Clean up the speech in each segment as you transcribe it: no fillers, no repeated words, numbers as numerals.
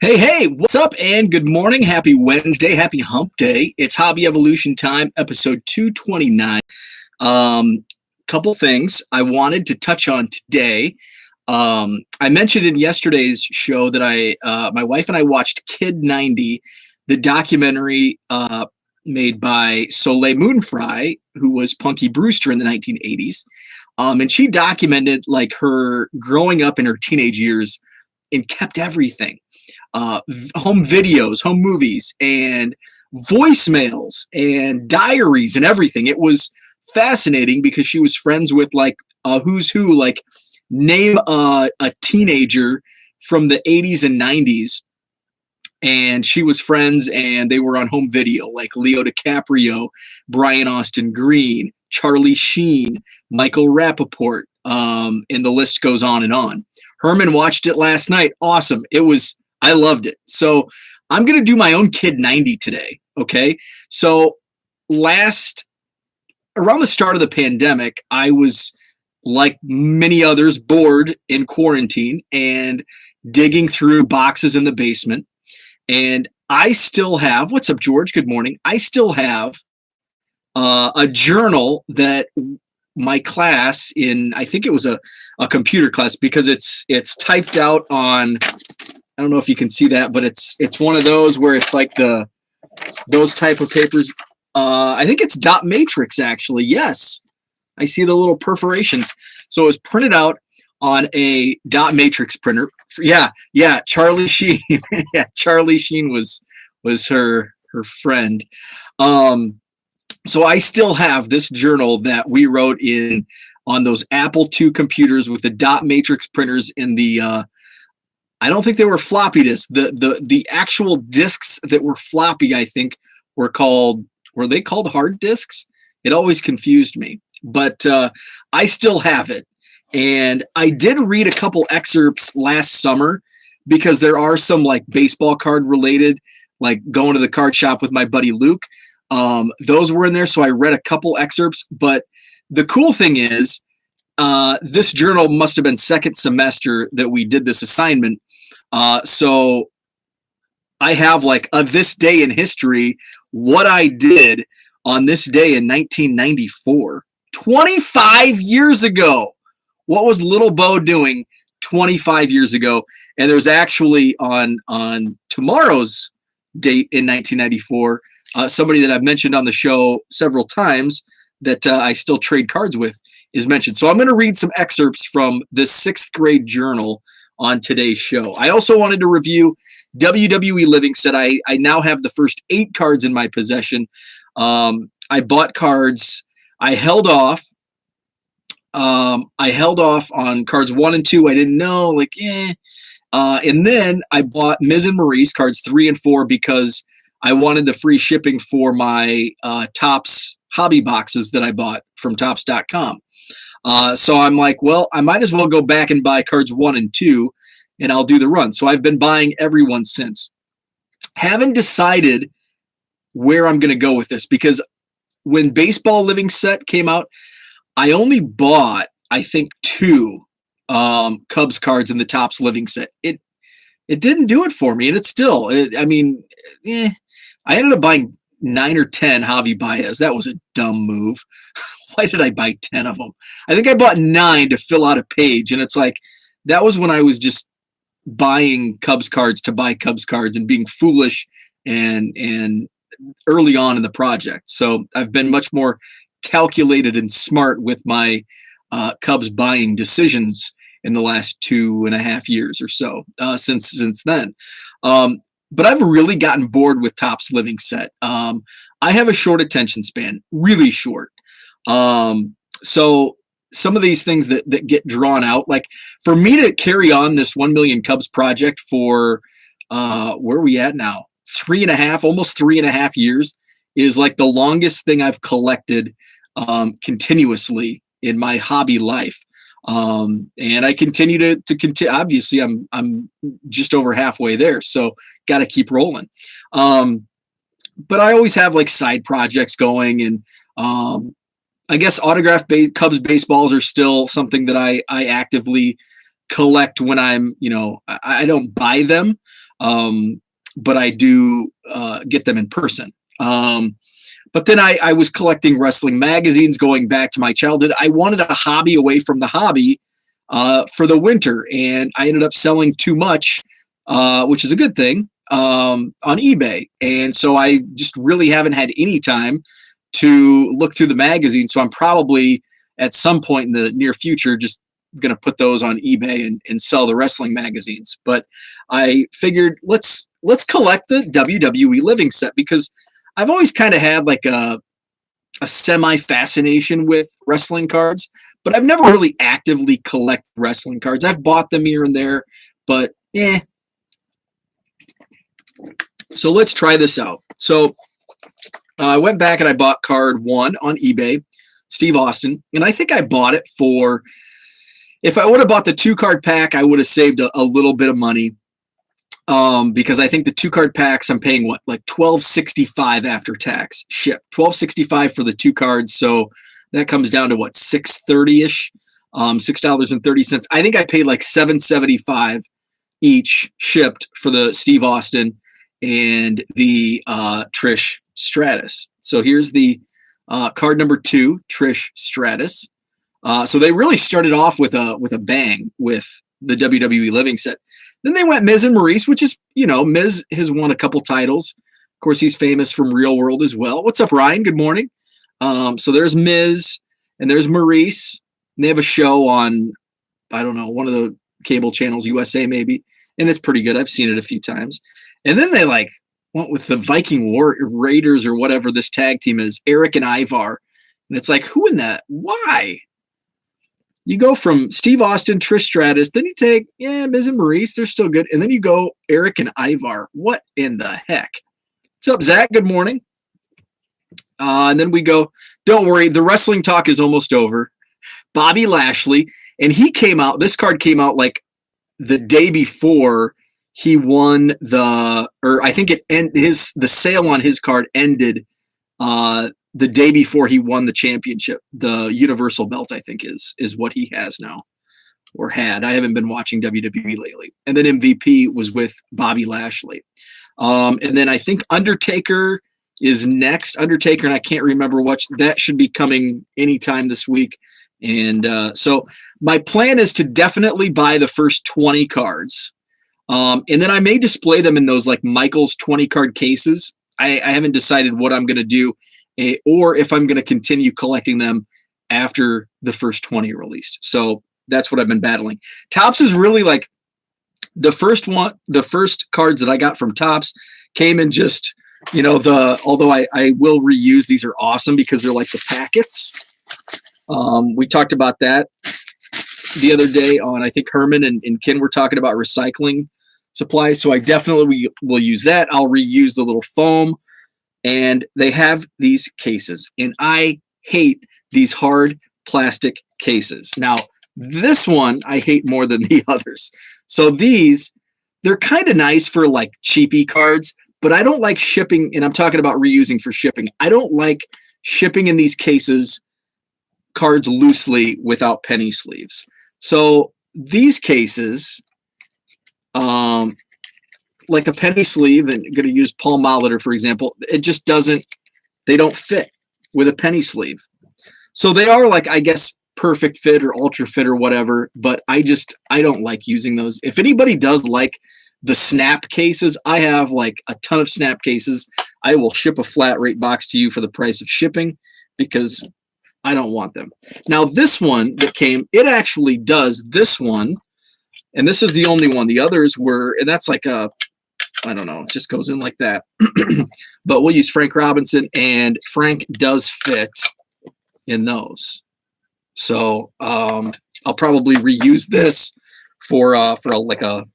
Hey, what's up, and good morning. Happy Wednesday. Happy hump day. It's Hobby Evolution time, episode 229. Couple things I wanted to touch on today. I mentioned in yesterday's show that my wife and I watched Kid 90, the documentary made by Soleil Moonfry, who was Punky Brewster in the 1980s. And she documented like her growing up in her teenage years and kept everything, home videos, home movies, and voicemails and diaries and everything. It was fascinating because she was friends with like who's who, like name a teenager from the 80s and 90s. And she was friends and they were on home video, like Leo DiCaprio, Brian Austin Green, Charlie Sheen, Michael Rappaport, and the list goes on and on. Herman watched it last night. Awesome. I loved it. So I'm going to do my own Kid 90 today. Okay. So around the start of the pandemic, I was, like many others, bored in quarantine and digging through boxes in the basement. And I still have, what's up, George? Good morning. I still have a journal that my class I think it was a computer class, because it's typed out on, I don't know if you can see that, but it's one of those where it's like those type of papers. I think it's dot matrix, actually. Yes, I see the little perforations. So it was printed out on a dot matrix printer. Yeah, Charlie Sheen. Yeah, Charlie Sheen was her friend. So I still have this journal that we wrote on those Apple II computers with the dot matrix printers in the I don't think they were floppy disks. The actual disks that were floppy, I think, were they called hard disks? It always confused me. But I still have it. And I did read a couple excerpts last summer, because there are some like baseball card related, like going to the card shop with my buddy Luke. Those were in there. So I read a couple excerpts. But the cool thing is, this journal must have been second semester that we did this assignment. So I have like this day in history, what I did on this day in 1994, 25 years ago. What was little Bo doing 25 years ago? And there's actually on tomorrow's date in 1994, somebody that I've mentioned on the show several times that I still trade cards with is mentioned. So I'm going to read some excerpts from this sixth grade journal on today's show. I also wanted to review WWE Living Set. I now have the first 8 cards in my possession. I bought cards. I held off on cards 1 and 2. I didn't know, and then I bought Miz and Maurice cards 3 and 4 because I wanted the free shipping for my Topps hobby boxes that I bought from Topps.com. So I'm like, well, I might as well go back and buy cards 1 and 2, and I'll do the run. So I've been buying every one since. Haven't decided where I'm going to go with this, because when Baseball Living Set came out, I only bought, I think, 2 Cubs cards in the Topps Living Set. It didn't do it for me, and it's still. I ended up buying 9 or 10 Javi Baez. That was a dumb move. Why did I buy 10 of them? I think I bought 9 to fill out a page, and it's like that was when I was just buying Cubs cards to buy Cubs cards and being foolish and early on in the project. So I've been much more calculated and smart with my Cubs buying decisions in the last 2.5 years or so since then. But I've really gotten bored with Topps Living Set. I have a short attention span, really short. So some of these things that get drawn out, like for me to carry on this 1 million Cubs project for where are we at now? 3.5, almost 3.5 years is like the longest thing I've collected continuously in my hobby life. And I continue to continue. Obviously, I'm just over halfway there, so got to keep rolling. But I always have like side projects going, and I guess autographed Cubs baseballs are still something that I actively collect when I'm, I don't buy them. but I do get them in person. But then I was collecting wrestling magazines going back to my childhood. I wanted a hobby away from the hobby for the winter, and I ended up selling too much, which is a good thing, on eBay. And so I just really haven't had any time to look through the magazine. So I'm probably at some point in the near future just going to put those on eBay and sell the wrestling magazines. But I figured let's collect the WWE living set, because I've always kind of had like a semi fascination with wrestling cards, but I've never really actively collected wrestling cards. I've bought them here and there, but So let's try this out. So I went back and I bought card 1 on eBay, Steve Austin, and I think I bought it for, if I would have bought the 2-card pack, I would have saved a little bit of money, because I think the 2-card packs I'm paying like $12.65 after tax ship, $12.65 for the 2 cards. So that comes down to what, $6.30ish, $6.30. I think I paid like $7.75 each shipped for the Steve Austin and the Trish Stratus. So here's the card number 2, Trish Stratus. So they really started off with a bang with the WWE living set. Then they went Miz and Maurice, which is, Miz has won a couple titles. Of course, he's famous from Real World as well. What's up, Ryan? Good morning. So there's Miz and there's Maurice. And they have a show on, I don't know, one of the cable channels, USA maybe, and it's pretty good. I've seen it a few times. And then they went with the Viking War Raiders or whatever this tag team is, Eric and Ivar. And it's like, who in that? Why? You go from Steve Austin, Trish Stratus, then you take, Miz and Maurice, they're still good. And then you go Eric and Ivar. What in the heck? What's up, Zach? Good morning. And then we go, don't worry, the wrestling talk is almost over. Bobby Lashley, and he came out, this card came out like the day before he won I think the sale on his card ended the day before he won the championship. The Universal belt, I think, is what he has now, or had. I haven't been watching WWE lately. And then MVP was with Bobby Lashley. And then I think Undertaker is next. Undertaker, and I can't remember that should be coming anytime this week. And so my plan is to definitely buy the first 20 cards. And then I may display them in those like Michael's 20 card cases. I haven't decided what I'm going to do, or if I'm going to continue collecting them after the first 20 are released. So that's what I've been battling. Topps is really like the first cards that I got from Topps came in just, although I will reuse, these are awesome because they're like the packets. We talked about that the other day on, I think Herman and Ken were talking about recycling supplies. So I definitely will use that. I'll reuse the little foam, and they have these cases, and I hate these hard plastic cases. Now, this one I hate more than the others. So they're kind of nice for like cheapy cards, but I don't like shipping, and I'm talking about reusing for shipping. I don't like shipping in these cases cards loosely without penny sleeves. So these cases, like a penny sleeve, and I'm going to use Paul Molitor, for example, it just they don't fit with a penny sleeve. So they are like, I guess, perfect fit or ultra fit or whatever, but I don't like using those. If anybody does like the snap cases, I have like a ton of snap cases. I will ship a flat rate box to you for the price of shipping because I don't want them. Now, this one that came, it actually does this one, and this is the only one. The others were, and that's like I don't know, it just goes in like that. But we'll use Frank Robinson, and Frank does fit in those. So I'll probably reuse this for like a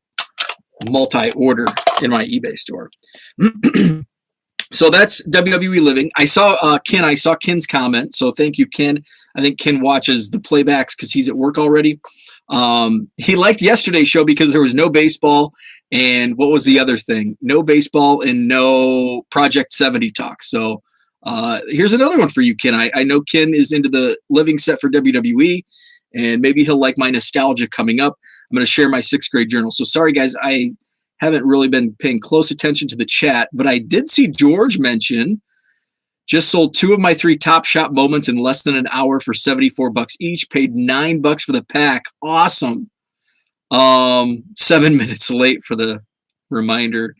multi-order in my eBay store. So that's WWE Living. I saw Ken's comment, so thank you, Ken. I think Ken watches the playbacks because he's at work already. He liked yesterday's show because there was no baseball, and what was the other thing? No baseball and no Project 70 talk. So here's another one for you, Ken. I know Ken is into the living set for WWE, and maybe he'll like my nostalgia coming up. I'm going to share my 6th grade journal. So sorry, guys, I haven't really been paying close attention to the chat, but I did see George mention just sold 2 of my 3 Top Shot moments in less than an hour for $74 each. Paid $9 for the pack. Awesome. 7 minutes late for the reminder.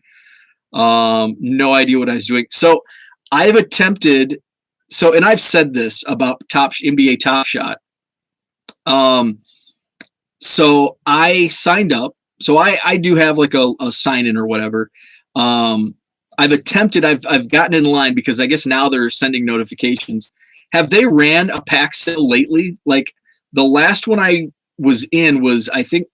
No idea what I was doing. So I've attempted. So, and I've said this about NBA Top Shot. So I signed up. So I do have like a sign in or whatever. I've attempted, I've gotten in line because I guess now they're sending notifications. Have they ran a pack sale lately? Like the last one I was in was, I think,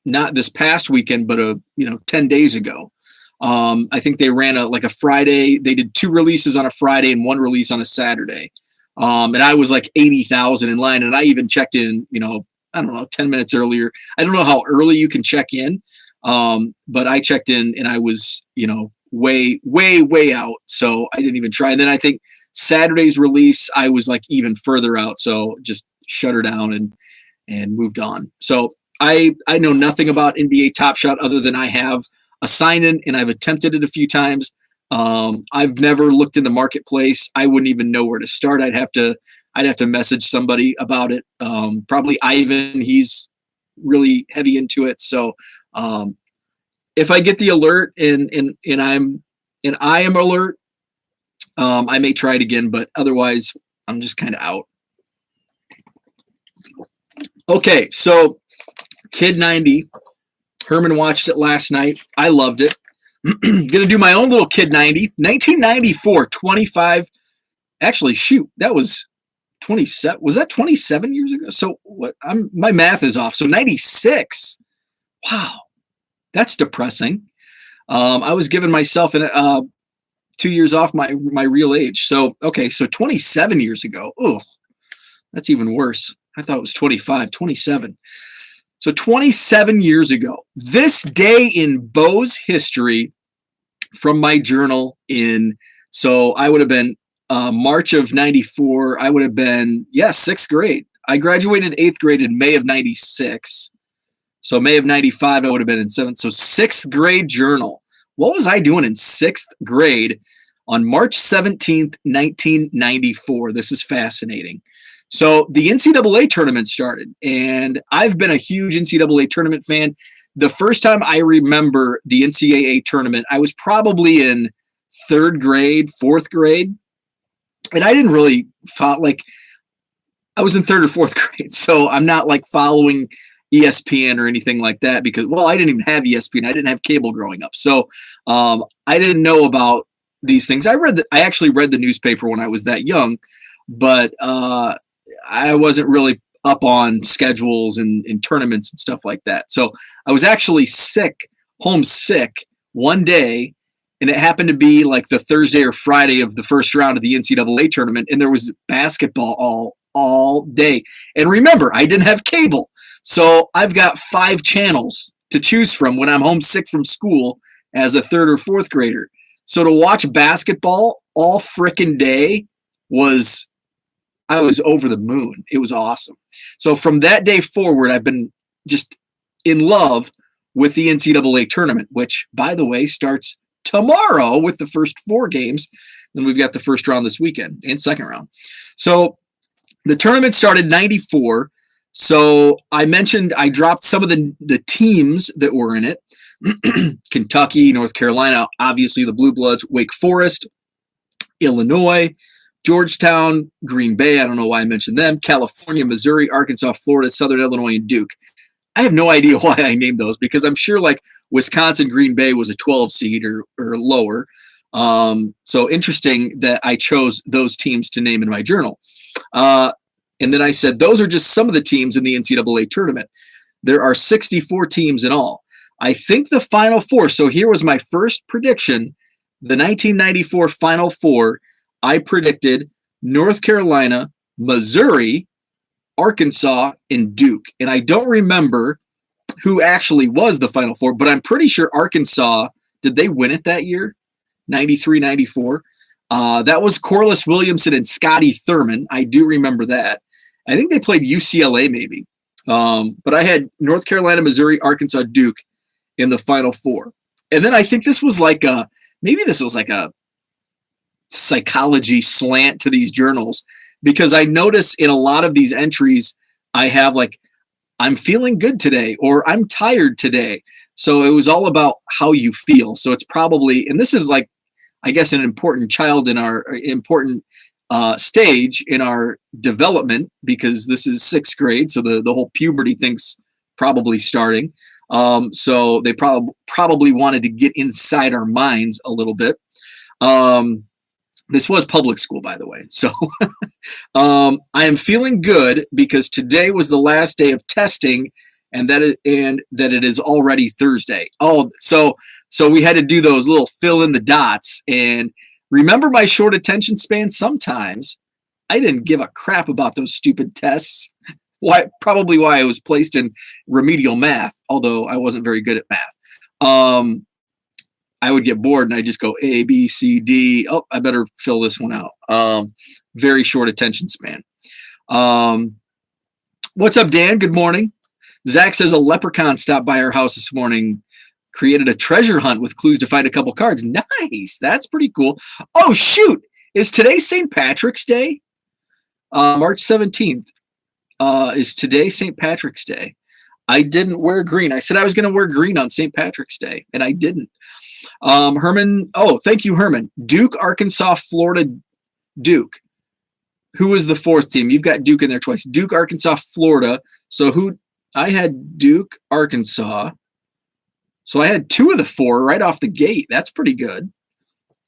not this past weekend, but 10 days ago. I think they ran a Friday. They did 2 releases on a Friday and 1 release on a Saturday. And I was like 80,000 in line, and I even checked in, I don't know, 10 minutes earlier. I don't know how early you can check in, but I checked in and I was, way, way, way out. So I didn't even try. And then I think Saturday's release, I was like even further out. So just shut her down and moved on. So I know nothing about NBA Top Shot other than I have a sign in and I've attempted it a few times. I've never looked in the marketplace. I wouldn't even know where to start. I'd have to message somebody about it. Probably Ivan. He's really heavy into it. So if I get the alert and I am alert, I may try it again. But otherwise, I'm just kind of out. Okay, so Kid 90. Herman watched it last night. I loved it. Gonna do my own little Kid 90. 1994, 25. Actually, shoot, that was 27. Was that 27 years ago? So what? My math is off. So 96. Wow, that's depressing. I was giving myself 2 years off my real age. So okay, so 27 years ago. Oh, that's even worse. I thought it was 25, 27. So 27 years ago, this day in Bo's history from my journal so I would have been March of 94. I would have been, 6th grade. I graduated 8th grade in May of 96. So May of 95, I would have been in 7th. So 6th grade journal. What was I doing in 6th grade on March 17th, 1994? This is fascinating. So the NCAA tournament started, and I've been a huge NCAA tournament fan. The first time I remember the NCAA tournament, I was probably in 3rd grade, 4th grade, and I didn't really follow, I was in 3rd or 4th grade, so I'm not following ESPN or anything like that because, I didn't even have ESPN. I didn't have cable growing up, so I didn't know about these things. I actually read the newspaper when I was that young, but I wasn't really up on schedules and tournaments and stuff like that. So I was actually homesick one day, and it happened to be the Thursday or Friday of the first round of the NCAA tournament, and there was basketball all day. And remember, I didn't have cable, so I've got 5 channels to choose from when I'm homesick from school as a 3rd or 4th grader. So to watch basketball all frickin' day I was over the moon. It was awesome. So from that day forward, I've been just in love with the NCAA tournament, which, by the way, starts tomorrow with the first 4 games. Then we've got the first round this weekend and second round. So the tournament started 94. So I mentioned I dropped some of the teams that were in it. Kentucky, North Carolina, obviously the Blue Bloods, Wake Forest, Illinois, Georgetown, Green Bay, I don't know why I mentioned them, California, Missouri, Arkansas, Florida, Southern Illinois, and Duke. I have no idea why I named those because I'm sure Wisconsin, Green Bay was a 12 seed or lower. So interesting that I chose those teams to name in my journal. And then I said, those are just some of the teams in the NCAA tournament. There are 64 teams in all. I think the Final Four, so here was my first prediction, the 1994 Final Four. I predicted North Carolina, Missouri, Arkansas, and Duke. And I don't remember who actually was the Final Four, but I'm pretty sure Arkansas, did they win it that year? 93, 94. That was Corliss Williamson and Scotty Thurman. I do remember that. I think they played UCLA maybe. But I had North Carolina, Missouri, Arkansas, Duke in the Final Four. And then I think this was like maybe this was like a psychology slant to these journals, because I notice in a lot of these entries, I have like, I'm feeling good today, or I'm tired today. So it was all about how you feel. So it's probably, and this is like, I guess, an important child in our important stage in our development, because this is sixth grade. So the whole puberty thing's probably starting. So they probably wanted to get inside our minds a little bit. This was public school, by the way. So I am feeling good because today was the last day of testing, and that it is already Thursday. Oh, so we had to do those little fill in the dots. And remember my short attention span? Sometimes I didn't give a crap about those stupid tests. Probably why I was placed in remedial math, although I wasn't very good at math. I would get bored and I just go A, B, C, D. Oh, I better fill this one out. Very short attention span. What's up, Dan? Good morning. Zach says a leprechaun stopped by our house this morning, created a treasure hunt with clues to find a couple cards. Nice. That's pretty cool. Oh, shoot. Is today St. Patrick's Day? March 17th. Is today St. Patrick's Day? I didn't wear green. I said I was going to wear green on St. Patrick's Day, and I didn't. Herman. Oh, thank you, Herman. Duke, Arkansas, Florida, Duke. Who was the fourth team? You've got Duke in there twice. Duke, Arkansas, Florida. So who? I had Duke, Arkansas. So I had two of the four right off the gate. That's pretty good.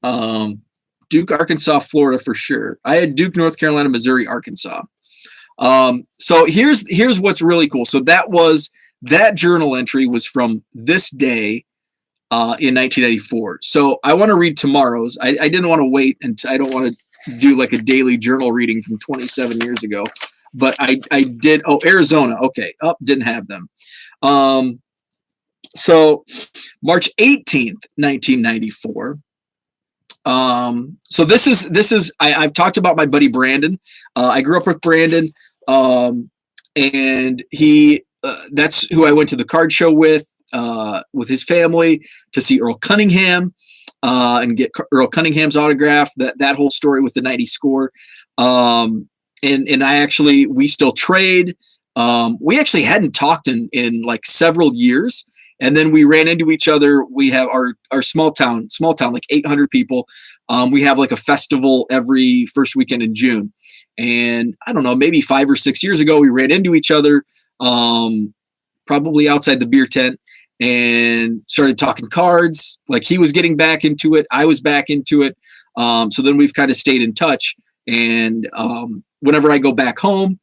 Duke, Arkansas, Florida for sure. I had Duke, North Carolina, Missouri, Arkansas. So here's what's really cool. So that journal entry was from this day in 1994. So I want to read tomorrow's. I didn't want to wait, and I don't want to do like a daily journal reading from 27 years ago. But I did. Oh, Arizona. Okay. Oh, didn't have them. So March 18th, 1994. So this is I've talked about my buddy Brandon. I grew up with Brandon, and he that's who I went to the card show with his family to see Earl Cunningham and get Earl Cunningham's autograph. That whole story with the 90 score. And we still trade. We actually hadn't talked in like several years. And then we ran into each other. We have our small town, like 800 people. We have like a festival every first weekend in June. And I don't know, maybe 5 or 6 years ago, we ran into each other, probably outside the beer tent, and started talking cards. Like he was getting back into it. I was back into it. So then we've kind of stayed in touch. And whenever I go back home,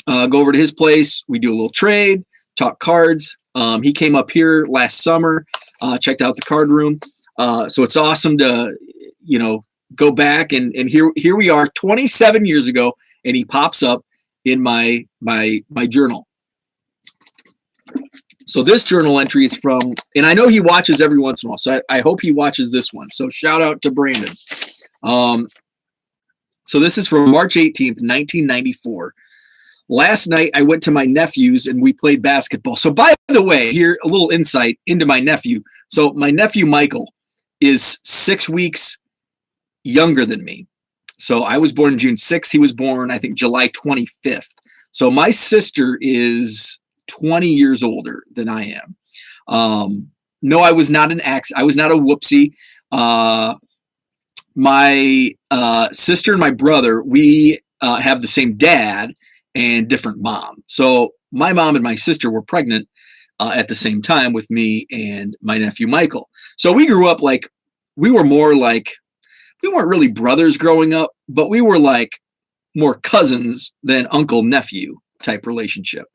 go over to his place, we do a little trade, talk cards. He came up here last summer, checked out the card room. So it's awesome to, go back and here we are 27 years ago, and he pops up in my journal. So this journal entry is from, and I know he watches every once in a while, so I hope he watches this one. So shout out to Brandon. So this is from March 18th, 1994. Last night, I went to my nephew's and we played basketball. So by the way, here, a little insight into my nephew. So my nephew, Michael, is 6 weeks younger than me. So I was born June 6th. He was born, I think, July 25th. So my sister is 20 years older than I am. No, I was not I was not a whoopsie. My sister and my brother, we have the same dad and different mom. So my mom and my sister were pregnant at the same time with me and my nephew, Michael. So we grew up like, we were more like, we weren't really brothers growing up, but we were like more cousins than uncle nephew type relationship.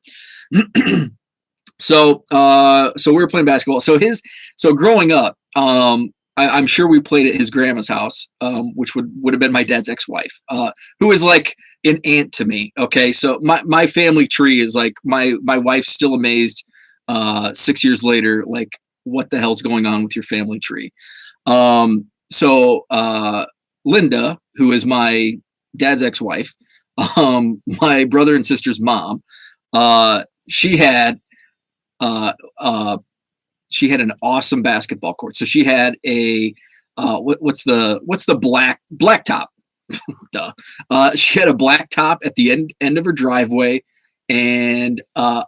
So we were playing basketball. So growing up, I'm sure we played at his grandma's house, which would have been my dad's ex-wife, who is like an aunt to me. Okay. So my family tree is like, my wife's still amazed, 6 years later, like what the hell's going on with your family tree? So Linda, who is my dad's ex-wife, my brother and sister's mom, she had, she had an awesome basketball court. So she had a what's the black top? Duh. She had a black top at the end of her driveway, and a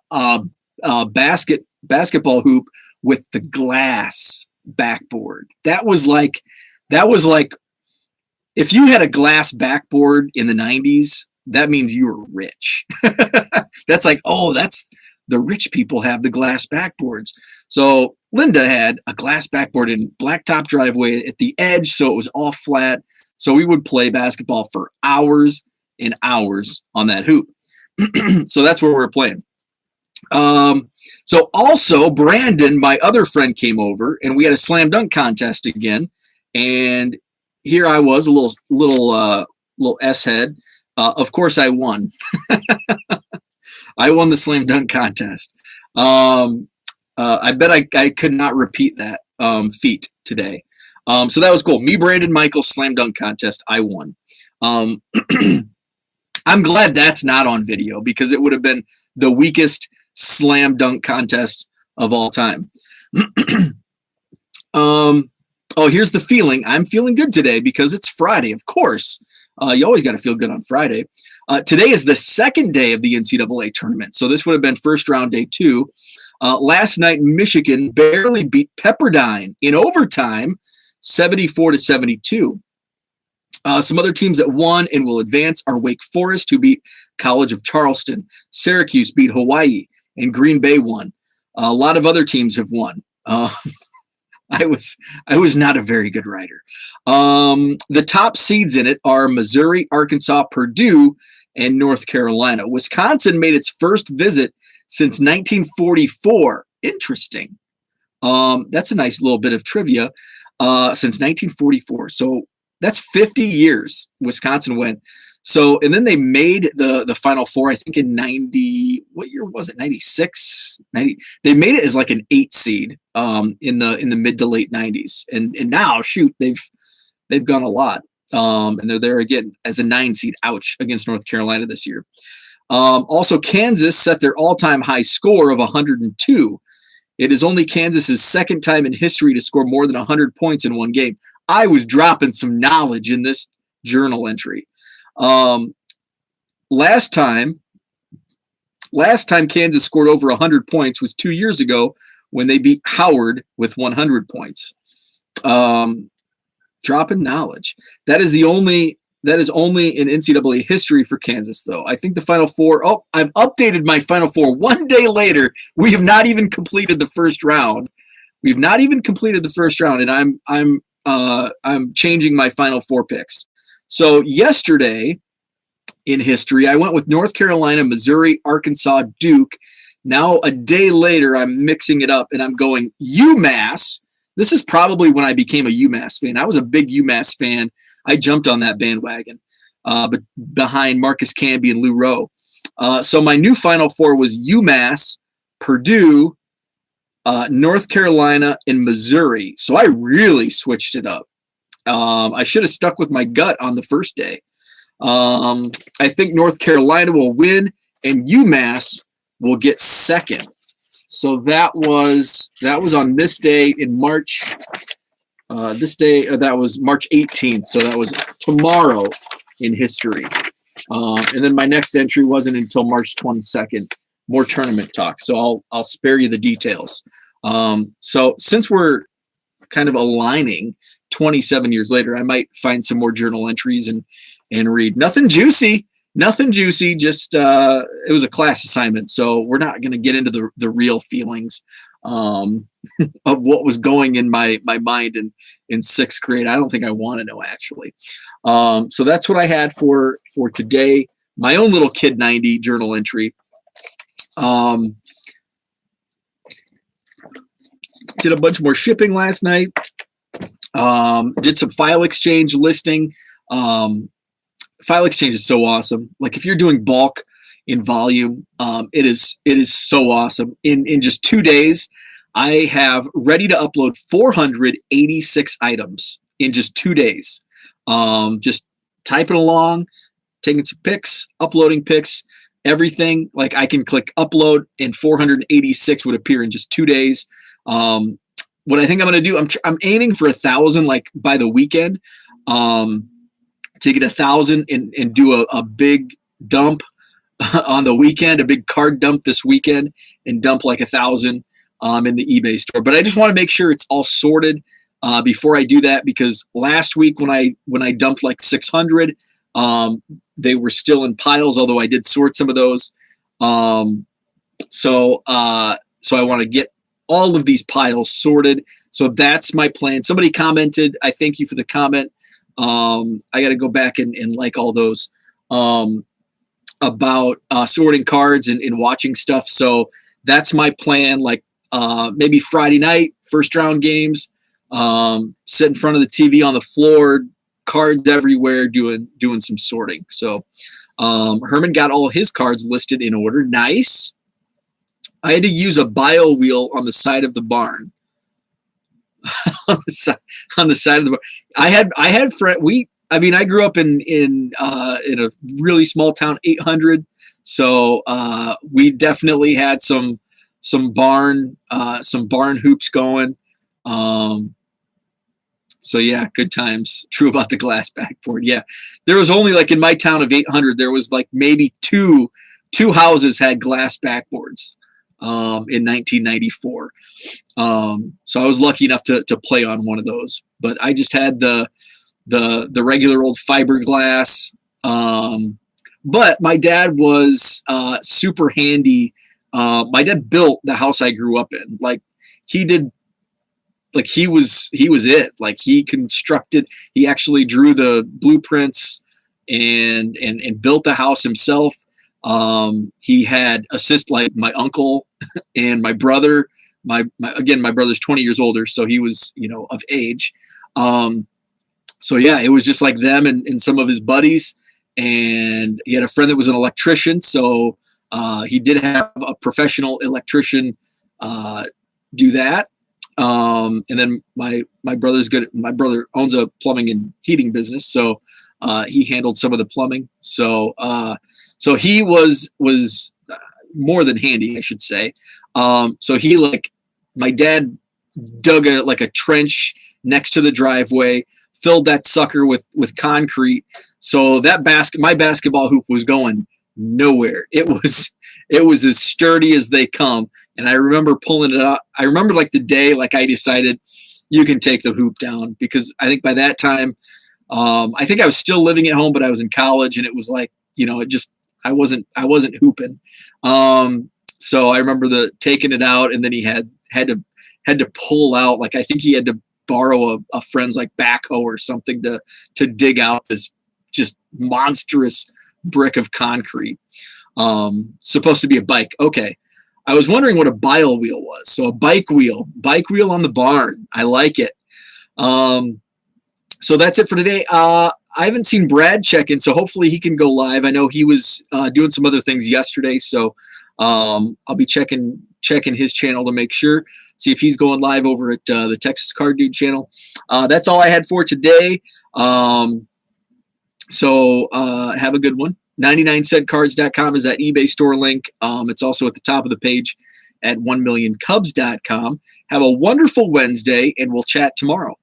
basketball hoop with the glass backboard. That was like if you had a glass backboard in the 90s, that means you were rich. That's like, oh, that's the rich people have the glass backboards. So Linda had a glass backboard in blacktop driveway at the edge, so it was all flat. So we would play basketball for hours and hours on that hoop. So that's where we're playing. So also Brandon, my other friend, came over and we had a slam dunk contest again. And here I was, a little S head. Of course I won. I won the slam dunk contest. I bet I could not repeat that feat today. So that was cool. Me, Brandon, Michael, slam dunk contest. I won. I'm glad that's not on video because it would have been the weakest slam dunk contest of all time. Oh, here's the feeling. I'm feeling good today because it's Friday, of course. You always got to feel good on Friday. Today is the second day of the NCAA tournament. So this would have been first round day 2. Last night, Michigan barely beat Pepperdine in overtime, 74-72. Some other teams that won and will advance are Wake Forest, who beat College of Charleston. Syracuse beat Hawaii, and Green Bay won. A lot of other teams have won. I was not a very good writer. The top seeds in it are Missouri, Arkansas, Purdue, and North Carolina. Wisconsin made its first visit since 1944. Interesting. That's a nice little bit of trivia. Since 1944. So that's 50 years Wisconsin went. So, and then they made the Final Four, I think in 90, what year was it? 96, 90. They made it as like an 8 seed in the mid to late 90s. And now, shoot, they've gone a lot. And they're there again as a 9 seed, ouch, against North Carolina this year. Also, Kansas set their all-time high score of 102. It is only Kansas's second time in history to score more than 100 points in one game. I was dropping some knowledge in this journal entry. Last time Kansas scored over 100 points was 2 years ago when they beat Howard with 100 points. Dropping knowledge. That is only in NCAA history for Kansas, though. I think the Final Four. Oh, I've updated my Final Four 1 day later. We have not even completed the first round. And I'm changing my Final Four picks. So yesterday in history, I went with North Carolina, Missouri, Arkansas, Duke. Now a day later, I'm mixing it up and I'm going UMass. This is probably when I became a UMass fan. I was a big UMass fan. I jumped on that bandwagon, but behind Marcus Camby and Lou Rowe. So my new Final Four was UMass, Purdue, North Carolina, and Missouri. So I really switched it up. I should have stuck with my gut on the first day. I think North Carolina will win, and UMass will get second. So that was on this day in March. That was March 18th. So that was tomorrow in history. And then my next entry wasn't until March 22nd. More tournament talk. So I'll spare you the details. So since we're kind of aligning 27 years later, I might find some more journal entries and read. Nothing juicy. Just it was a class assignment, so we're not going to get into the real feelings of what was going in my mind in 6th grade. I don't think I want to know, actually. So that's what I had for today. My own little Kid 90 journal entry. Did a bunch more shipping last night. Did some file exchange listing. File exchange is so awesome. Like if you're doing bulk in volume, it is so awesome. In just 2 days, I have ready to upload 486 items in just 2 days. Just typing along, taking some pics, uploading pics, everything. Like I can click upload and 486 would appear in just 2 days. What I think I'm going to do, I'm aiming for 1,000 like by the weekend, to get 1,000 and do a big dump on the weekend, a big card dump this weekend, and dump like 1,000 in the eBay store. But I just want to make sure it's all sorted before I do that, because last week when I dumped like 600, they were still in piles, although I did sort some of those. So I want to get all of these piles sorted. So that's my plan. Somebody commented. I thank you for the comment. I got to go back and like all those about sorting cards and watching stuff. So that's my plan. Like maybe Friday night, first round games, sit in front of the TV on the floor, cards everywhere, doing some sorting. So Herman got all his cards listed in order. Nice. I had to use a bio wheel on the side of the barn. on the side of the barn. I had friend. I grew up in a really small town, 800. So we definitely had some barn hoops going. So yeah, good times. True about the glass backboard. Yeah, there was only like in my town of 800, there was like maybe two houses had glass backboards in 1994. So I was lucky enough to play on one of those, but I just had the regular old fiberglass. But my dad was super handy. My dad built the house I grew up in. Like he did. Like he was it. Like he constructed. He actually drew the blueprints and built the house himself. He had assist like my uncle and my brother. My brother's 20 years older, so he was of age. So yeah, it was just like them and some of his buddies, and he had a friend that was an electrician. So he did have a professional electrician do that. And then my brother's good. My brother owns a plumbing and heating business, so he handled some of the plumbing. So so he was more than handy, I should say. So my dad dug a trench next to the driveway, filled that sucker with concrete. So that my basketball hoop was going nowhere. It was as sturdy as they come. And I remember pulling it up. I remember like the day, like I decided you can take the hoop down, because I think by that time, I think I was still living at home, but I was in college, and it was like, I wasn't hooping. So I remember taking it out, and then he had to pull out, like, I think he had to borrow a friend's like backhoe or something to dig out this just monstrous brick of concrete. Supposed to be a bike. Okay. I was wondering what a bile wheel was. So a bike wheel on the barn. I like it. So that's it for today. I haven't seen Brad check in, so hopefully he can go live. I know he was doing some other things yesterday, so I'll be checking his channel to make sure, see if he's going live over at the Texas Card Dude channel. That's all I had for today. So have a good one. 99centcards.com is that eBay store link. It's also at the top of the page at 1millioncubs.com. Have a wonderful Wednesday, and we'll chat tomorrow.